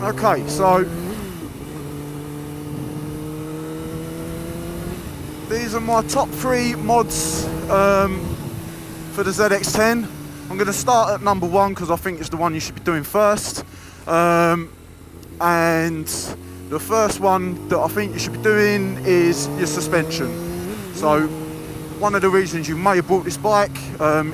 Okay, so these are my top 3 mods for the ZX10. I'm going to start at number 1 because I think it's the one you should be doing first. And the first one that I think you should be doing is your suspension. So one of the reasons you may have bought this bike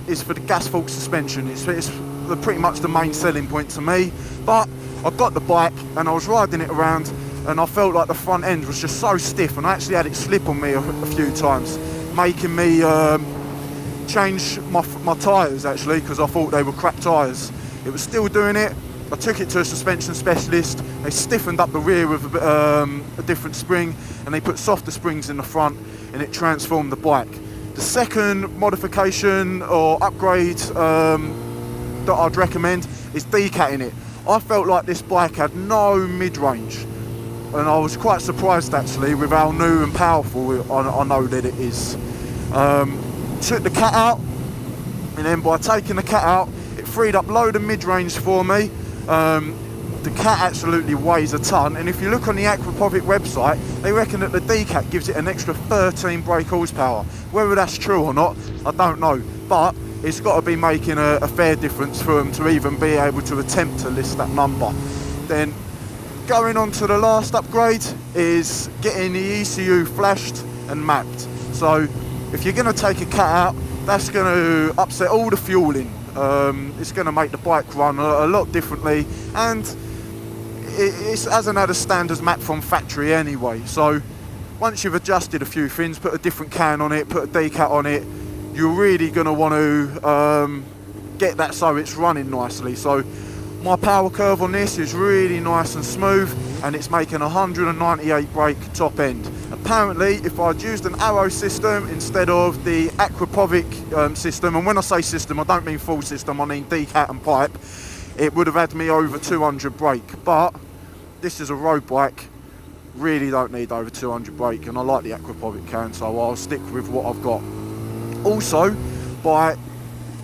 is for the gas fork suspension. It's pretty much the main selling point to me. But I got the bike and I was riding it around and I felt like the front end was just so stiff, and I actually had it slip on me a few times, making me change my tyres actually, because I thought they were crap tyres. It was still doing it. I took it to a suspension specialist. They stiffened up the rear with a different spring, and they put softer springs in the front, and it transformed the bike. The second modification or upgrade that I'd recommend is decatting it. I felt like this bike had no mid-range, and I was quite surprised actually with how new and powerful I know that it is. Took the cat out, and then by taking the cat out, it freed up load of mid-range for me. The cat absolutely weighs a ton, and if you look on the Aquapovic website, they reckon that the decat gives it an extra 13 brake horsepower. Whether that's true or not, I don't know, but it's got to be making a fair difference for them to even be able to attempt to list that number. Then going on to the last upgrade is getting the ECU flashed and mapped. So if you're going to take a cat out, that's going to upset all the fueling. It's going to make the bike run a lot differently, and it hasn't had a standards map from factory anyway. So once you've adjusted a few things, put a different can on it, put a decat on it, you're really going to want to get that so it's running nicely. So my power curve on this is really nice and smooth, and it's making 198 brake top end. Apparently, if I'd used an Arrow system instead of the Aquapovic system, and when I say system, I don't mean full system, I mean decat and pipe, it would have had me over 200 brake. But this is a road bike, really don't need over 200 brake, and I like the Aquapovic can, so I'll stick with what I've got. Also, by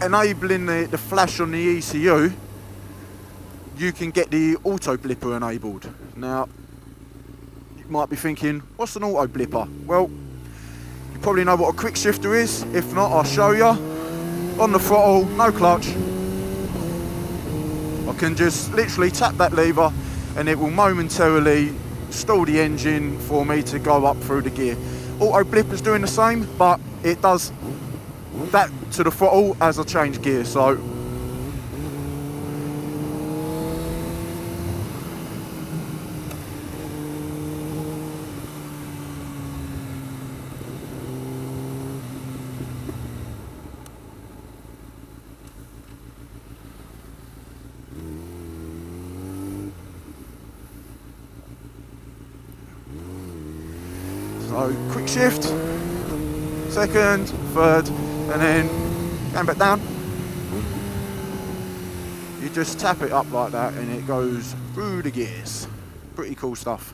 enabling the flash on the ECU, you can get the auto blipper enabled. Now, you might be thinking, what's an auto blipper? Well, you probably know what a quick shifter is. If not, I'll show you. On the throttle, no clutch. I can just literally tap that lever and it will momentarily stall the engine for me to go up through the gear. Auto blipper's doing the same, but it does that to the throttle as I change gear. So quick shift, second, third, and then going back down. You just tap it up like that and it goes through the gears. Pretty cool stuff.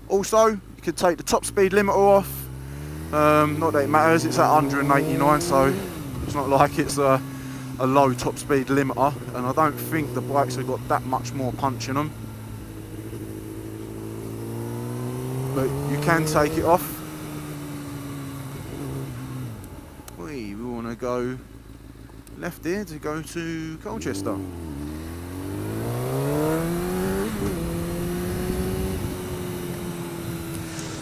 Also, you can take the top speed limiter off. Not that it matters, it's at 189, so it's not like it's a low top speed limiter, and I don't think the bikes have got that much more punch in them. But you can take it off. We want to go left here to go to Colchester.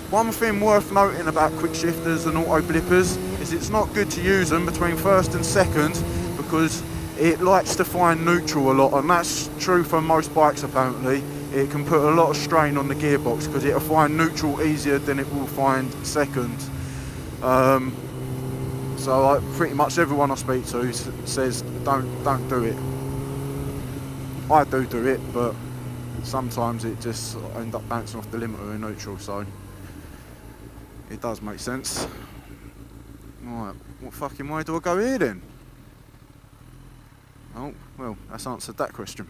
One thing worth noting about quick shifters and auto blippers is it's not good to use them between first and second, because it likes to find neutral a lot, and that's true for most bikes apparently. It can put a lot of strain on the gearbox because it'll find neutral easier than it will find second. So pretty much everyone I speak to says don't do it. I do it, but sometimes it just ends up bouncing off the limiter in neutral, so it does make sense. Right, what fucking way do I go here then? Oh, well, that's answered that question.